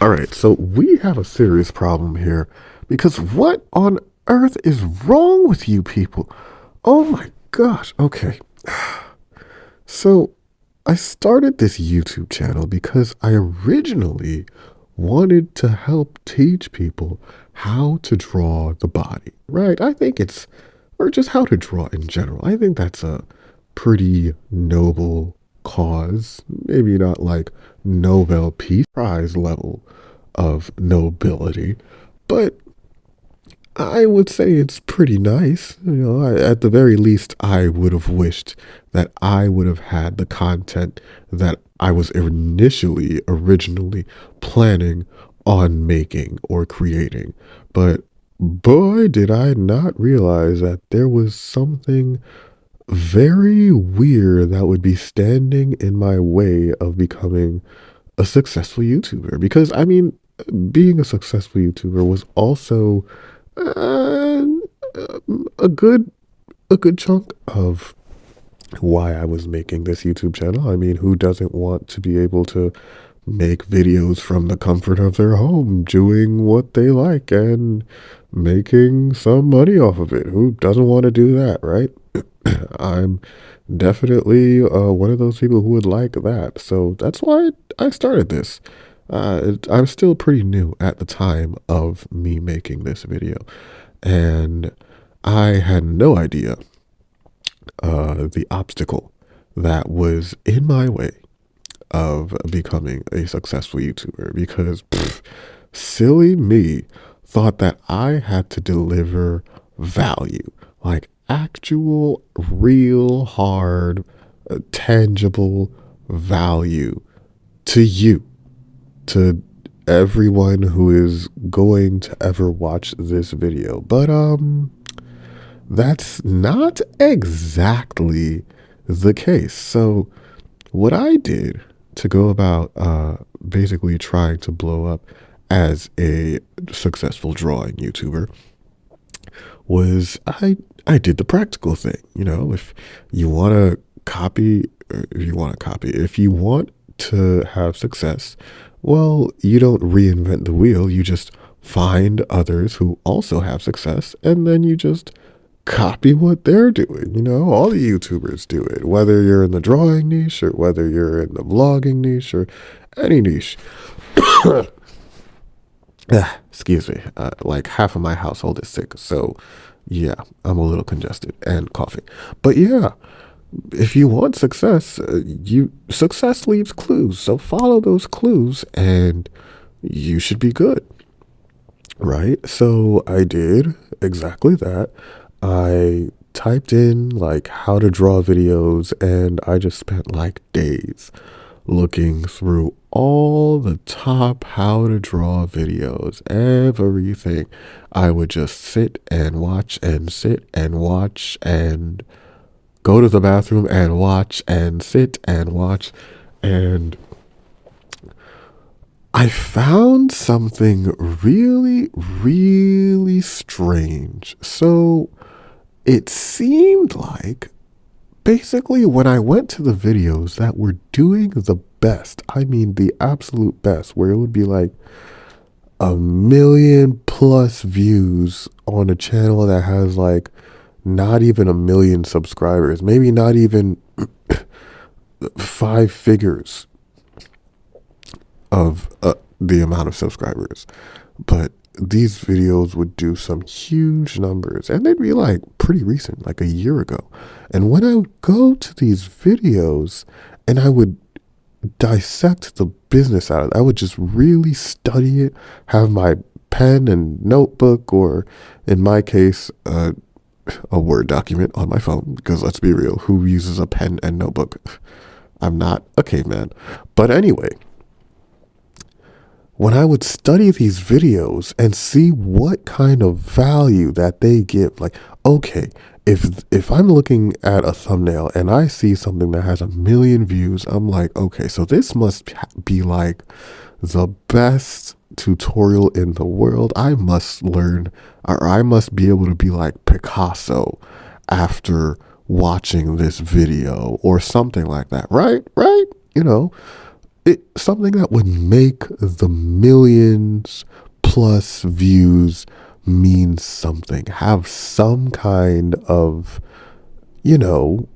All right, so we have a serious problem here because what on earth is wrong with you people? Oh my gosh. Okay. So I started this YouTube channel because I originally wanted to help teach people how to draw the body, right? I think it's, or just how to draw in general. I think that's a pretty noble cause. Maybe not like Nobel Peace Prize level of nobility, but I would say it's pretty nice. At the very least, I would have wished that I would have had the content that I was originally planning on making or creating. But boy, did I not realize that there was something very weird that would be standing in my way of becoming a successful YouTuber. Because, I mean, being a successful YouTuber was also uh, a good chunk of why I was making this YouTube channel. I mean, who doesn't want to be able to make videos from the comfort of their home, doing what they like and making some money off of it? Who doesn't want to do that, right? I'm definitely one of those people who would like that. So that's why I started this. I'm still pretty new at the time of me making this video, and I had no idea the obstacle that was in my way of becoming a successful YouTuber because silly me thought that I had to deliver value, like actual, real, hard, tangible value to you, to everyone who is going to ever watch this video. But that's not exactly the case. So what I did to go about basically trying to blow up as a successful drawing YouTuber was I did the practical thing. If you want to if you want to have success, well, you don't reinvent the wheel. You just find others who also have success, and then you just copy what they're doing. All the YouTubers do it, whether you're in the drawing niche or whether you're in the vlogging niche or any niche. Excuse me. Like half of my household is sick. So yeah, I'm a little congested and coughing. But yeah, if you want success, success leaves clues. So follow those clues and you should be good. Right? So I did exactly that. I typed in like how to draw videos and I just spent like days looking through all the top how to draw videos, everything. I would just sit and watch and sit and watch and go to the bathroom and watch and sit and watch. And I found something really, really strange. So it seemed like basically when I went to the videos that were doing the best, I mean the absolute best, where it would be like 1 million+ views on a channel that has like not even 1 million subscribers, maybe not even 5 figures of the amount of subscribers. But these videos would do some huge numbers and they'd be like pretty recent, like a year ago. And when I would go to these videos and I would dissect the business out of it, I would just really study it, have my pen and notebook, or in my case, a Word document on my phone, because let's be real, who uses a pen and notebook? I'm not a caveman. But anyway, when I would study these videos and see what kind of value that they give, like, okay, if I'm looking at a thumbnail and I see something that has 1 million views, I'm like, okay, so this must be like the best tutorial in the world. I must learn, or I must be able to be like Picasso after watching this video or something like that, right? Right? something that would make the millions plus views mean something, have some kind of, you know,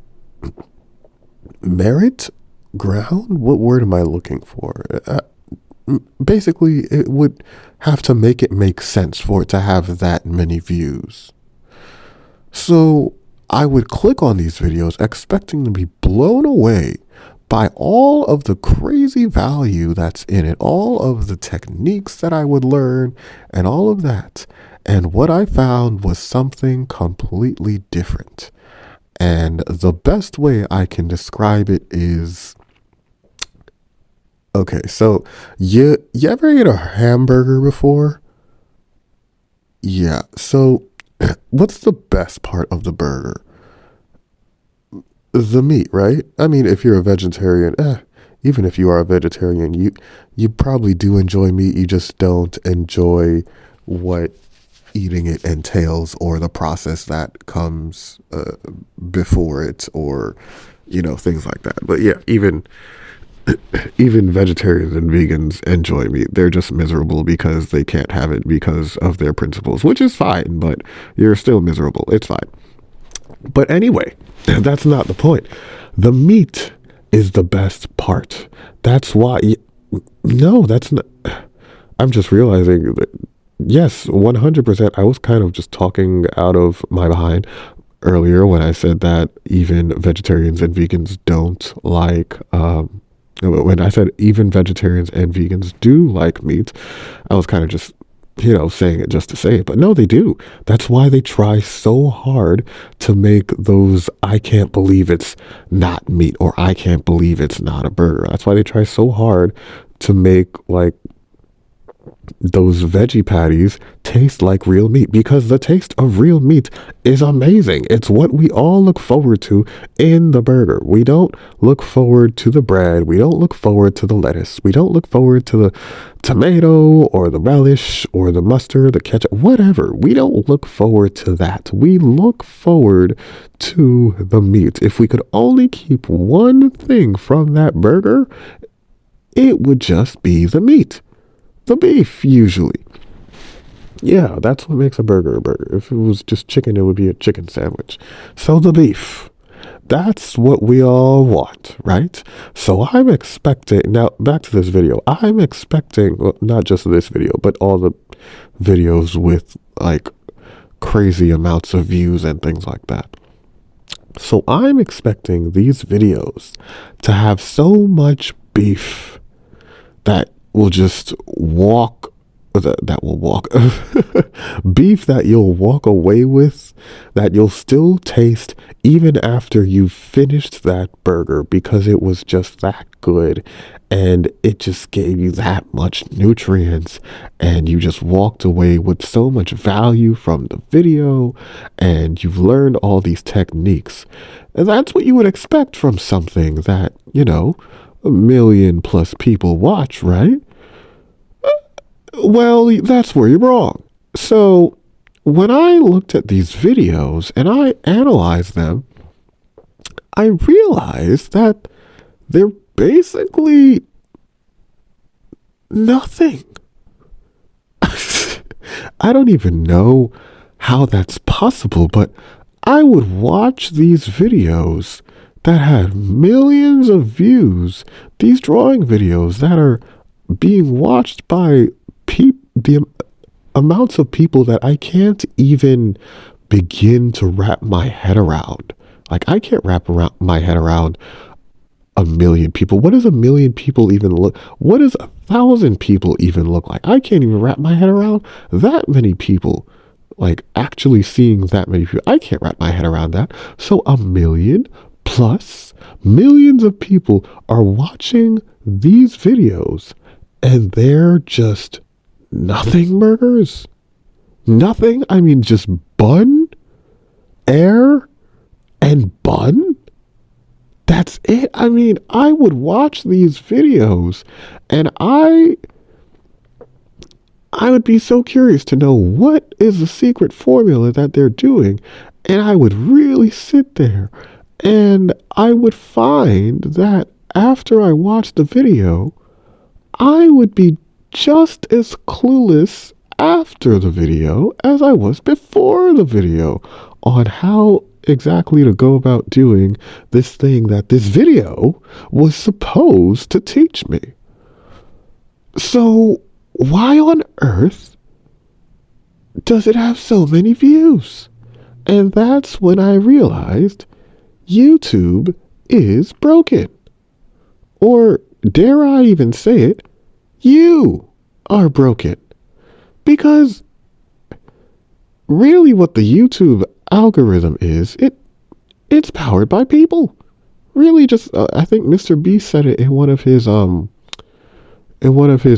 merit, ground. What word am I looking for? Basically, it would have to make it make sense for it to have that many views. So I would click on these videos expecting to be blown away by all of the crazy value that's in it, all of the techniques that I would learn, and all of that. And what I found was something completely different. And the best way I can describe it is, okay, so you ever ate a hamburger before? Yeah. So what's the best part of the burger? The meat, right? I mean, if you're a vegetarian, even if you are a vegetarian, you probably do enjoy meat. You just don't enjoy what eating it entails or the process that comes before it, or things like that. But yeah, even vegetarians and vegans enjoy meat. They're just miserable because they can't have it because of their principles, which is fine, but you're still miserable. It's fine. But anyway, that's not the point. The meat is the best part. That's why. No, that's not. I'm just realizing that, yes, 100%. I was kind of just talking out of my behind earlier when I said that even vegetarians and vegans don't like. When I said even vegetarians and vegans do like meat, I was kind of just saying it just to say it. But no, they do. That's why they try so hard to make those "I can't believe it's not meat" or "I can't believe it's not a burger." That's why they try so hard to make like those veggie patties taste like real meat, because the taste of real meat is amazing. It's what we all look forward to in the burger. We don't look forward to the bread. We don't look forward to the lettuce. We don't look forward to the tomato or the relish or the mustard, the ketchup, whatever. We don't look forward to that. We look forward to the meat. If we could only keep one thing from that burger, it would just be the meat. The beef, usually. Yeah, that's what makes a burger a burger. If it was just chicken, it would be a chicken sandwich. So the beef, that's what we all want, right? So I'm expecting, now back to this video, I'm expecting, well, not just this video, but all the videos with like crazy amounts of views and things like that. So I'm expecting these videos to have so much beef that will just walk, that will walk, beef that you'll walk away with, that you'll still taste even after you've finished that burger, because it was just that good and it just gave you that much nutrients, and you just walked away with so much value from the video, and you've learned all these techniques. And that's what you would expect from something that, 1 million plus people watch, right? Well, that's where you're wrong. So when I looked at these videos and I analyzed them, I realized that they're basically nothing. I don't even know how that's possible, but I would watch these videos that had millions of views, these drawing videos that are being watched by the amounts of people that I can't even begin to wrap my head around. Like, I can't wrap my head around 1 million people. What does 1 million people even look? What does 1,000 people even look like? I can't even wrap my head around that many people. Like, actually seeing that many people, I can't wrap my head around that. So 1 million plus millions of people are watching these videos, and they're just nothing burgers. Nothing. I mean, just bun, air, and bun. That's it. I mean, I would watch these videos and I would be so curious to know what is the secret formula that they're doing. And I would really sit there and I would find that after I watched the video, I would be just as clueless after the video as I was before the video on how exactly to go about doing this thing that this video was supposed to teach me. So, why on earth does it have so many views? And that's when I realized YouTube is broken. Or, dare I even say it, you are broken. Because really what the YouTube algorithm is, it's powered by people. Really just I think Mr. Beast said it in one of his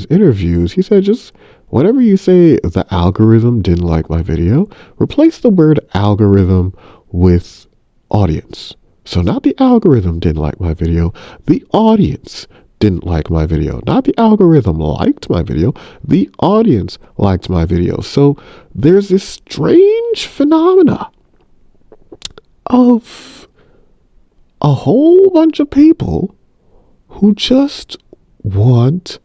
interviews. He said just whenever you say the algorithm didn't like my video, replace the word algorithm with audience. So not the algorithm didn't like my video, the audience didn't like my video. Not the algorithm liked my video, the audience liked my video. So there's this strange phenomena of a whole bunch of people who just want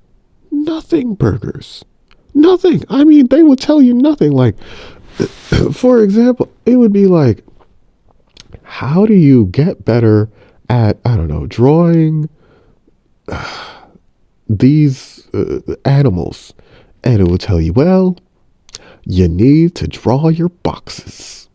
nothing burgers. Nothing. I mean, they would tell you nothing. Like, for example, it would be like, how do you get better at, I don't know, drawing these animals? And it would tell you, well, you need to draw your boxes.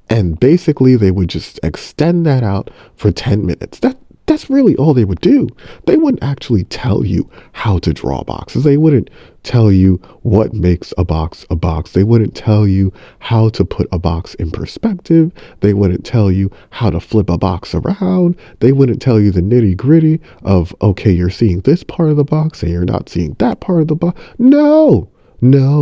And basically, they would just extend that out for 10 minutes. That's really all they would do. They wouldn't actually tell you how to draw boxes. They wouldn't tell you what makes a box a box. They wouldn't tell you how to put a box in perspective. They wouldn't tell you how to flip a box around. They wouldn't tell you the nitty gritty of, okay, you're seeing this part of the box and you're not seeing that part of the box. No,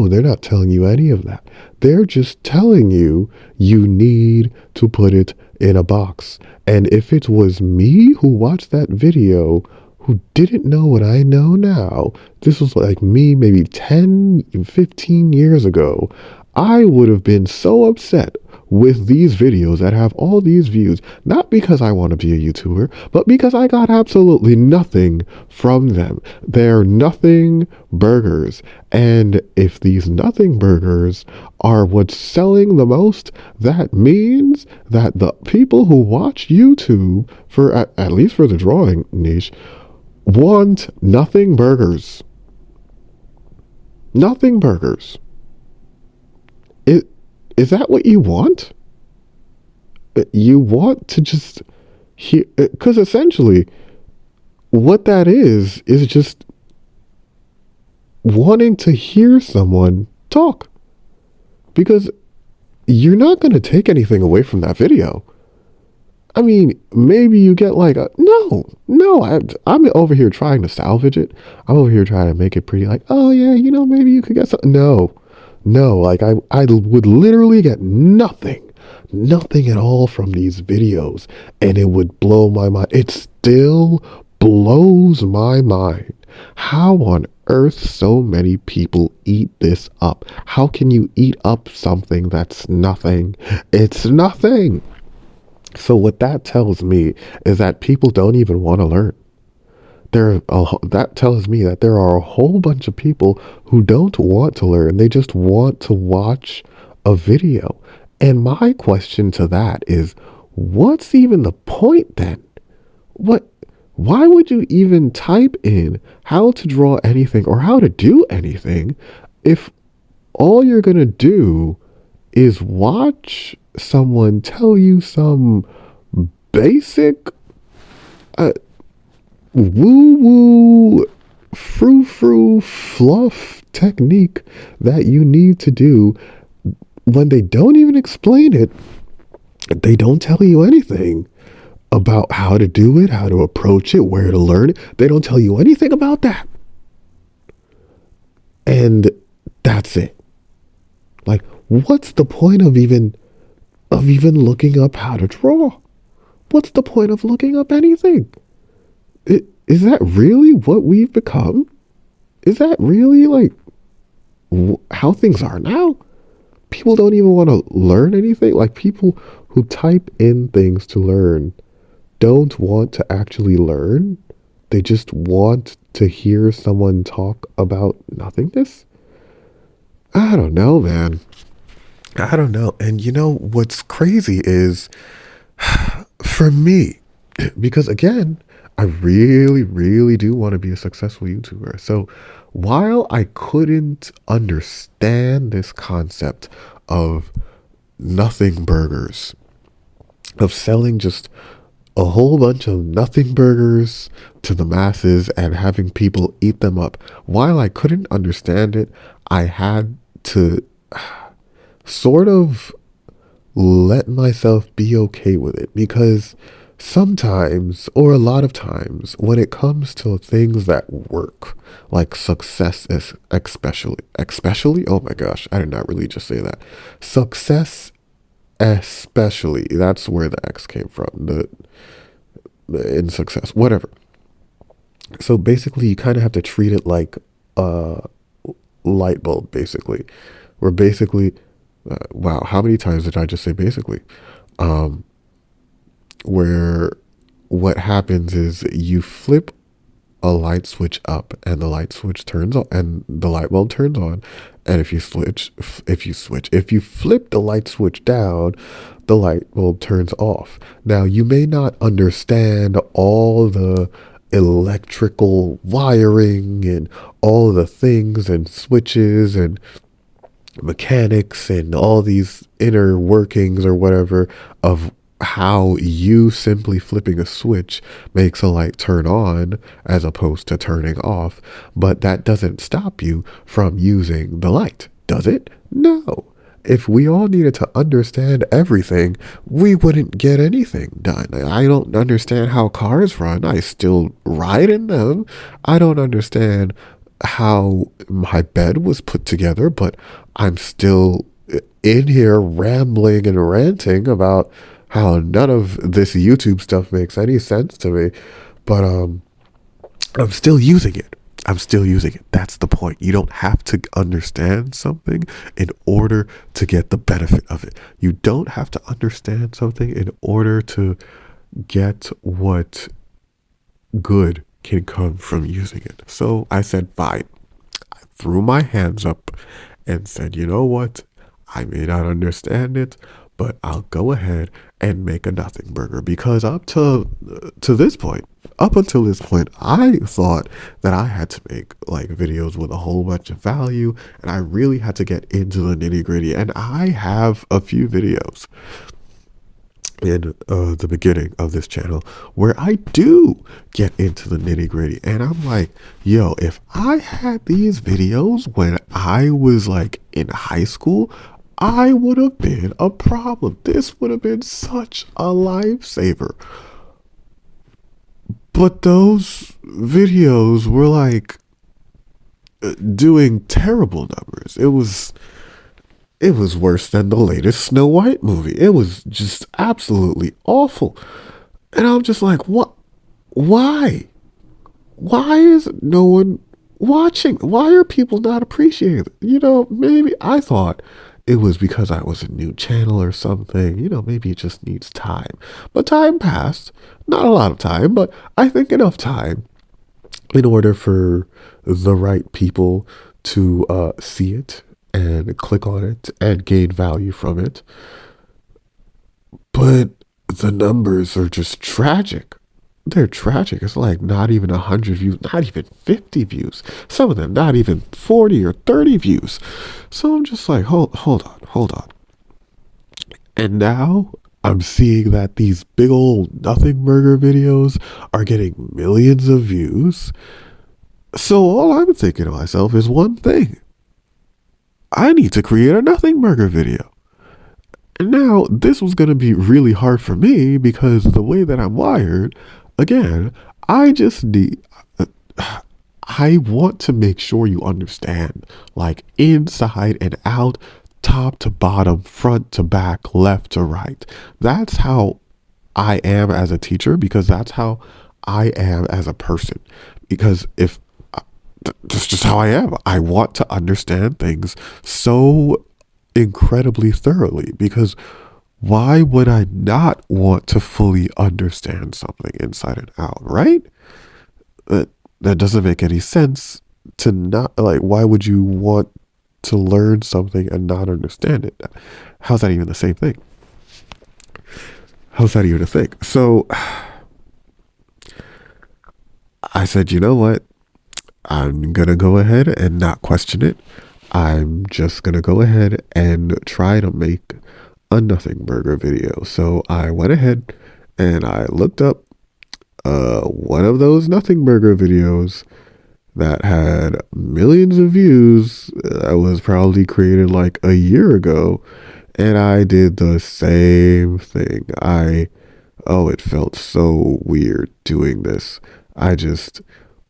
they're not telling you any of that. They're just telling you you need to put it in a box. And if it was me who watched that video, who didn't know what I know now, this was like me maybe 10, 15 years ago, I would have been so upset with these videos that have all these views, not because I want to be a YouTuber, but because I got absolutely nothing from them. They're nothing burgers. And if these nothing burgers are what's selling the most, that means that the people who watch YouTube, for at least for the drawing niche, want nothing burgers. Nothing burgers. Is that what you want? You want to just hear, because essentially what that is just wanting to hear someone talk. Because you're not going to take anything away from that video. I mean, maybe you get like I'm over here trying to salvage it. I'm over here trying to make it pretty like, oh yeah, maybe you could get something. No, like I would literally get nothing at all from these videos, and it would blow my mind. It still blows my mind. How on earth so many people eat this up? How can you eat up something that's nothing? It's nothing. So what that tells me is that people don't even want to learn. That tells me that there are a whole bunch of people who don't want to learn. They just want to watch a video. And my question to that is, what's even the point then? Why would you even type in how to draw anything or how to do anything if all you're going to do is watch someone tell you some basic woo-woo, frou-frou, fluff technique that you need to do when they don't even explain it? They don't tell you anything about how to do it, how to approach it, where to learn it. They don't tell you anything about that. And that's it. Like, what's the point of even looking up how to draw? What's the point of looking up anything? Is that really what we've become? Is that really like how things are now? People don't even want to learn anything. Like, people who type in things to learn don't want to actually learn. They just want to hear someone talk about nothingness? I don't know, man. I don't know. And you know what's crazy is for me, because again, I really, really do want to be a successful YouTuber. So while I couldn't understand this concept of nothing burgers, of selling just a whole bunch of nothing burgers to the masses and having people eat them up, while I couldn't understand it, I had to sort of let myself be okay with it, because sometimes, or a lot of times, when it comes to things that work, like success is especially, oh my gosh, I did not really just say that. Success especially, that's where the X came from, the in success, whatever. So basically you kind of have to treat it like a light bulb, basically, where basically, wow, how many times did I just say basically? Um, where what happens is you flip a light switch up and the light switch turns on and the light bulb turns on, and if you flip the light switch down, the light bulb turns off. Now you may not understand all the electrical wiring and all the things and switches and mechanics and all these inner workings or whatever of how you simply flipping a switch makes a light turn on as opposed to turning off. But that doesn't stop you from using the light, does it? No. If we all needed to understand everything, we wouldn't get anything done. I don't understand how cars run. I still ride in them. I don't understand how my bed was put together, but I'm still in here rambling and ranting about how none of this YouTube stuff makes any sense to me. But I'm still using it. I'm still using it. That's the point. You don't have to understand something in order to get the benefit of it. You don't have to understand something in order to get what good can come from using it. So I said, fine. I threw my hands up and said, you know what? I may not understand it, but I'll go ahead and make a nothing burger, because up until this point, I thought that I had to make like videos with a whole bunch of value, and I really had to get into the nitty gritty. And I have a few videos in the beginning of this channel where I do get into the nitty gritty, and I'm like, yo, if I had these videos when I was like in high school, I would have been a problem. This would have been such a lifesaver. But those videos were like doing terrible numbers. It was worse than the latest Snow White movie. It was just absolutely awful. And I'm just like, what? Why? Why is no one watching? Why are people not appreciating it? Maybe I thought it was because I was a new channel or something. Maybe it just needs time. But time passed. Not a lot of time, but I think enough time in order for the right people to see it and click on it and gain value from it. But the numbers are just tragic. They're tragic. It's like not even 100 views, not even 50 views. Some of them not even 40 or 30 views. So I'm just like, hold on. And now I'm seeing that these big old nothing burger videos are getting millions of views. So all I'm thinking to myself is one thing. I need to create a nothing burger video. And now this was going to be really hard for me because the way that I'm wired, again, I just need, I want to make sure you understand, like inside and out, top to bottom, front to back, left to right. That's how I am as a teacher, because that's how I am as a person. Because that's just how I am. I want to understand things so incredibly thoroughly, because why would I not want to fully understand something inside and out, right? that doesn't make any sense to not like, why would you want to learn something and not understand it? How's that even the same thing? How's that even a thing? So I said, you know what? I'm going to go ahead and not question it. I'm just going to go ahead and try to make a nothing burger video. So I went ahead and I looked up one of those nothing burger videos that had millions of views. That was probably created like a year ago. And I did the same thing. Oh, it felt so weird doing this. I just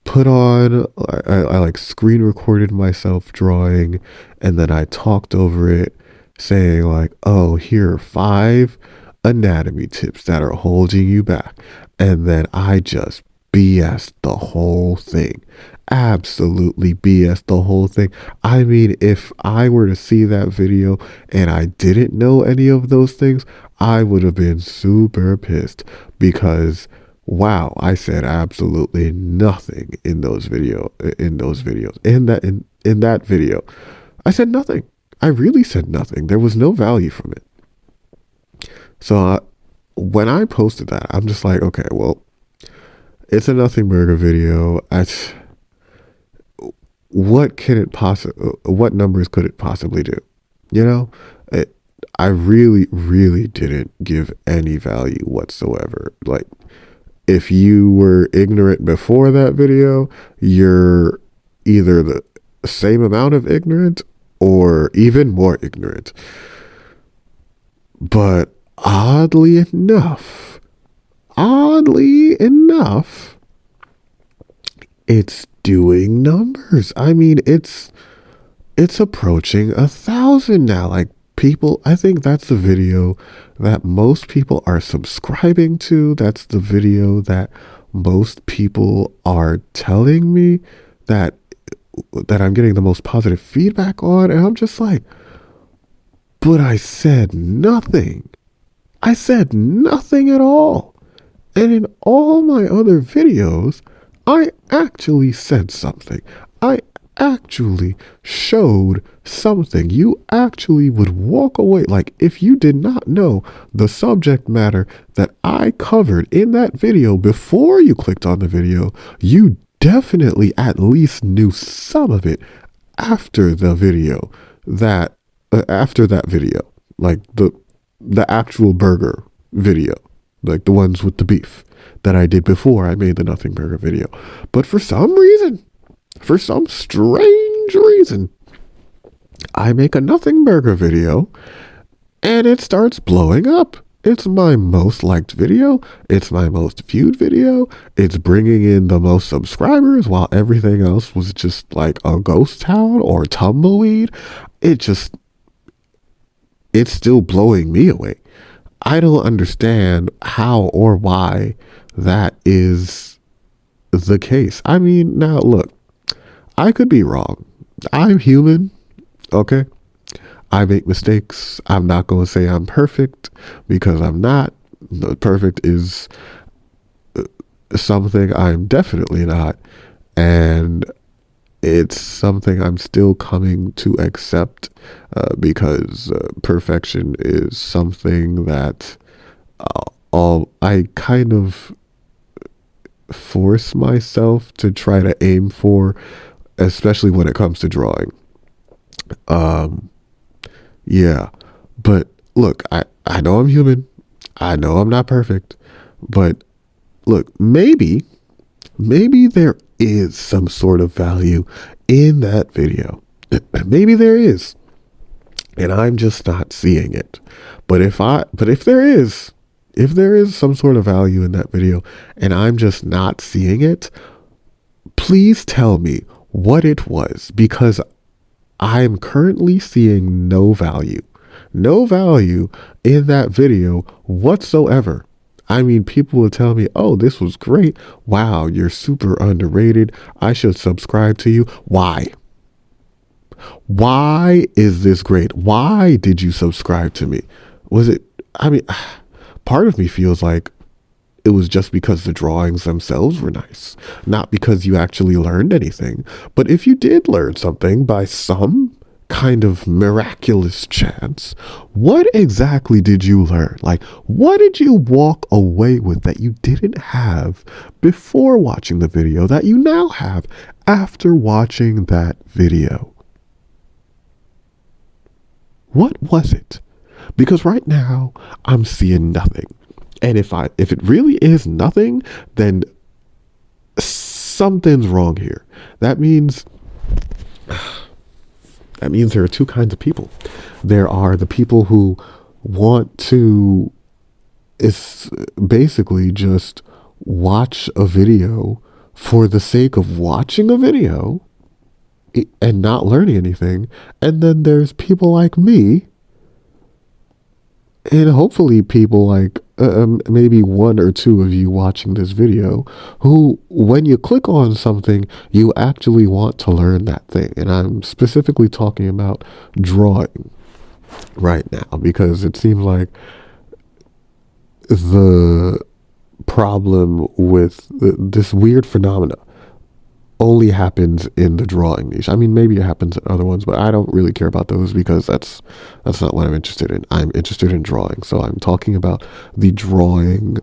put on, I like screen recorded myself drawing, and then I talked over it saying like, oh, here are 5 anatomy tips that are holding you back. And then I just BS the whole thing. Absolutely BS the whole thing. I mean, if I were to see that video and I didn't know any of those things, I would have been super pissed because wow, I said absolutely nothing in those videos. In that video. I said nothing. I really said nothing. There was no value from it. So when I posted that, I'm just like, okay, well, it's a nothing burger video. What numbers could it possibly do? You know, I really, really didn't give any value whatsoever. Like, if you were ignorant before that video, you're either the same amount of ignorant or even more ignorant. But oddly enough, it's doing numbers. I mean, it's approaching 1,000 now. Like, people, I think that's the video that most people are subscribing to. That's the video that most people are telling me that I'm getting the most positive feedback on. And I'm just like, but I said nothing. I said nothing at all. And in all my other videos, I actually said something. I actually showed something. You actually would walk away. Like, if you did not know the subject matter that I covered in that video before you clicked on the video, you definitely at least knew some of it after the video after that video, like the actual burger video, like the ones with the beef that I did before I made the nothing burger video. But for some strange reason, I make a nothing burger video and it starts blowing up. It's my most liked video. It's my most viewed video. It's bringing in the most subscribers while everything else was just like a ghost town or tumbleweed. It's still blowing me away. I don't understand how or why that is the case. I mean, now look, I could be wrong. I'm human, okay? I make mistakes. I'm not going to say I'm perfect because I'm not. Perfect is something I'm definitely not. And it's something I'm still coming to accept because perfection is something that I kind of force myself to try to aim for, especially when it comes to drawing. Yeah, but look, I know I'm human. I know I'm not perfect, but look, maybe there is some sort of value in that video. Maybe there is, and I'm just not seeing it. But if there is some sort of value in that video and I'm just not seeing it, please tell me what it was, because I'm currently seeing no value in that video whatsoever. I mean, people will tell me, oh, this was great. Wow, you're super underrated. I should subscribe to you. Why? Why is this great? Why did you subscribe to me? Was it, I mean, part of me feels like it was just because the drawings themselves were nice, not because you actually learned anything. But if you did learn something by some kind of miraculous chance, what exactly did you learn? Like, what did you walk away with that you didn't have before watching the video that you now have after watching that video? What was it? Because right now I'm seeing nothing. And if it really is nothing, then something's wrong here. That means there are two kinds of people. There are the people who want to is basically just watch a video for the sake of watching a video and not learning anything. And then there's people like me, and hopefully people like maybe one or two of you watching this video, who, when you click on something, you actually want to learn that thing. And I'm specifically talking about drawing right now, because it seems like the problem with this weird phenomena only happens in the drawing niche. I mean, maybe it happens in other ones, but I don't really care about those because that's not what I'm interested in. I'm interested in drawing. So I'm talking about the drawing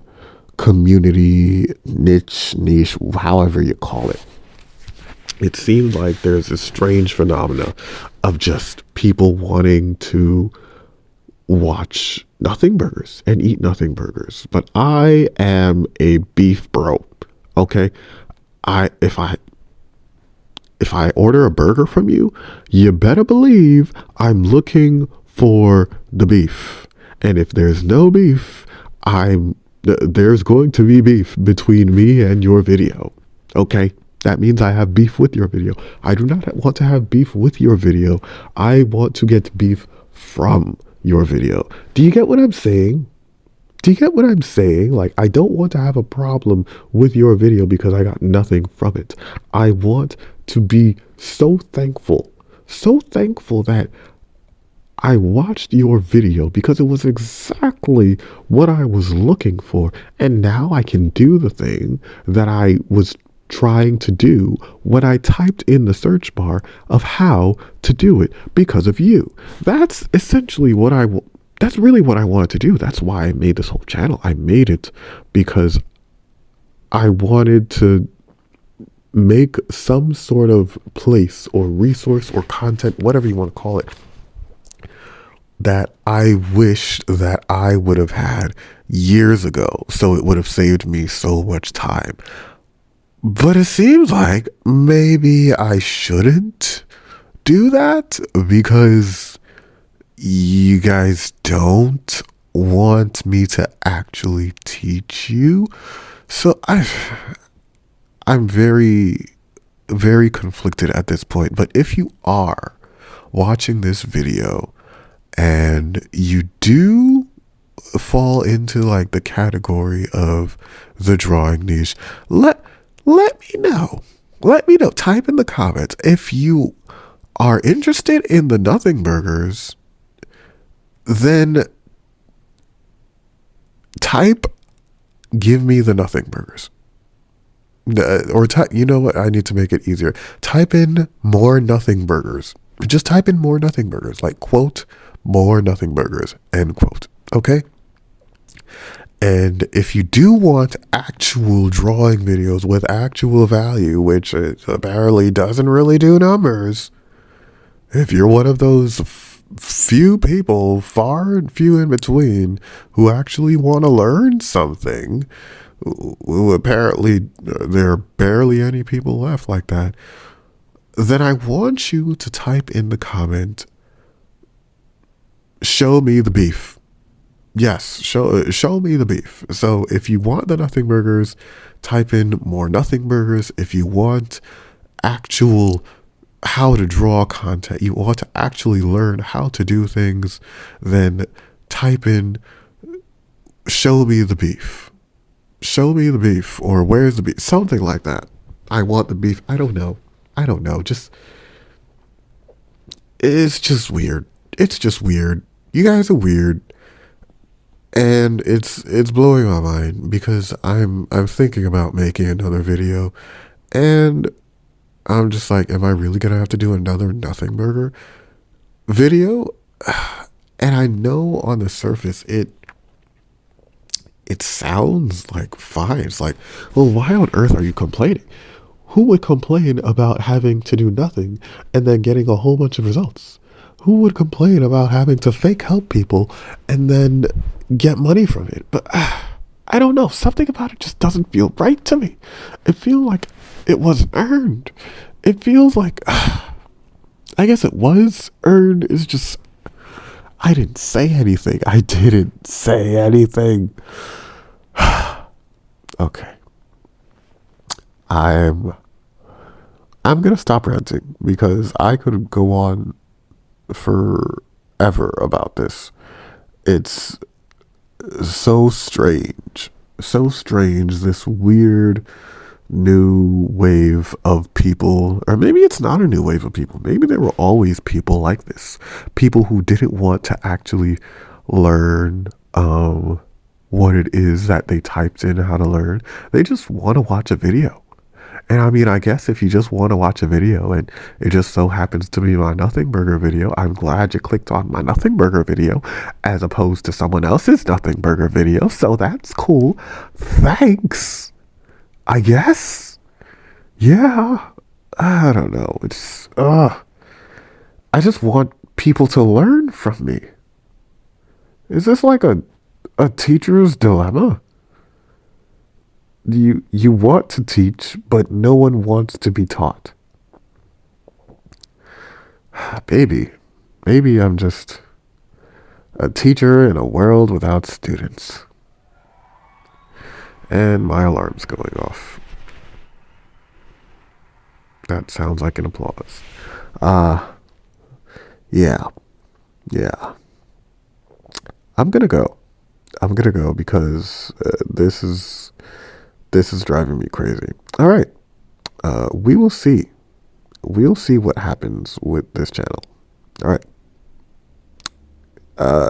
community, niche, however you call it. It seems like there's this strange phenomena of just people wanting to watch nothing burgers and eat nothing burgers. But I am a beef bro. Okay. If I order a burger from you, you better believe I'm looking for the beef. And if there's no beef, there's going to be beef between me and your video. Okay? That means I have beef with your video. I do not want to have beef with your video. I want to get beef from your video. Do you get what I'm saying? Do you get what I'm saying? Like, I don't want to have a problem with your video because I got nothing from it. I want to be so thankful that I watched your video because it was exactly what I was looking for. And now I can do the thing that I was trying to do when I typed in the search bar of how to do it because of you. That's essentially that's really what I wanted to do. That's why I made this whole channel. I made it because I wanted to make some sort of place or resource or content, whatever you want to call it, that I wish that I would have had years ago. So it would have saved me so much time. But it seems like maybe I shouldn't do that because you guys don't want me to actually teach you. So I'm very, very conflicted at this point. But if you are watching this video and you do fall into like the category of the drawing niche, let me know. Let me know. Type in the comments if you are interested in the nothing burgers. Then type "give me the nothing burgers." Or type, you know what? I need to make it easier. Type in "more nothing burgers." Just type in "more nothing burgers," like quote "more nothing burgers," end quote. Okay. And if you do want actual drawing videos with actual value, which apparently doesn't really do numbers, if you're one of those few people, far and few in between, who actually want to learn something, who apparently there are barely any people left like that, then I want you to type in the comment, "show me the beef." Yes, show me the beef. So if you want the nothing burgers, type in "more nothing burgers." If you want actual how to draw content, you want to actually learn how to do things, then type in "show me the beef." Show me the beef, or "where's the beef?" Something like that. I want the beef. I don't know. Just, it's just weird. It's just weird. You guys are weird. And it's blowing my mind because I'm thinking about making another video, and I'm just like, am I really gonna have to do another nothing burger video? And I know on the surface it sounds like fine. It's like, well, why on earth are you complaining? Who would complain about having to do nothing and then getting a whole bunch of results? Who would complain about having to fake help people and then get money from it? But I don't know. Something about it just doesn't feel right to me. It feels like it wasn't earned. It feels like, I guess it was earned. It's just, I didn't say anything. I didn't say anything. Okay. I'm I'm gonna stop ranting because I could go on forever about this. It's so strange. So strange, this weird new wave of people, or maybe it's not a new wave of people. Maybe there were always people like this. People who didn't want to actually learn what it is that they typed in how to learn. They just want to watch a video. And I mean, I guess if you just want to watch a video and it just so happens to be my Nothing Burger video, I'm glad you clicked on my Nothing Burger video as opposed to someone else's Nothing Burger video. So that's cool. Thanks. I guess. Yeah. I don't know. I just want people to learn from me. Is this like a teacher's dilemma? You want to teach, but no one wants to be taught. Maybe I'm just a teacher in a world without students. And my alarm's going off. That sounds like an applause. Yeah, yeah. I'm gonna go. I'm gonna go because this is driving me crazy. All right. We will see. We'll see what happens with this channel. All right.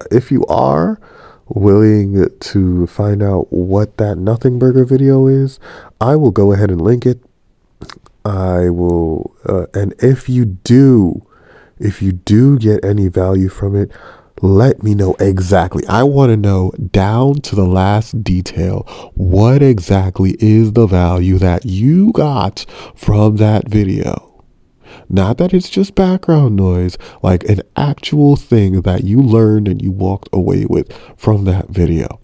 If you are willing to find out what that Nothing Burger video is, I will go ahead and link it. I will, and if you do get any value from it, let me know exactly. I want to know down to the last detail what exactly is the value that you got from that video. Not that it's just background noise, like an actual thing that you learned and you walked away with from that video.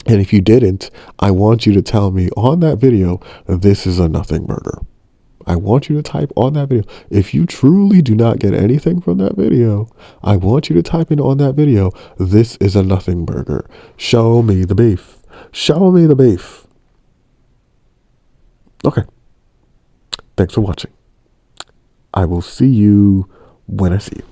And if you didn't, I want you to tell me on that video, this is a Nothing Burger. I want you to type on that video. If you truly do not get anything from that video, I want you to type in on that video, this is a Nothing Burger. Show me the beef. Show me the beef. Okay. Thanks for watching. I will see you when I see you.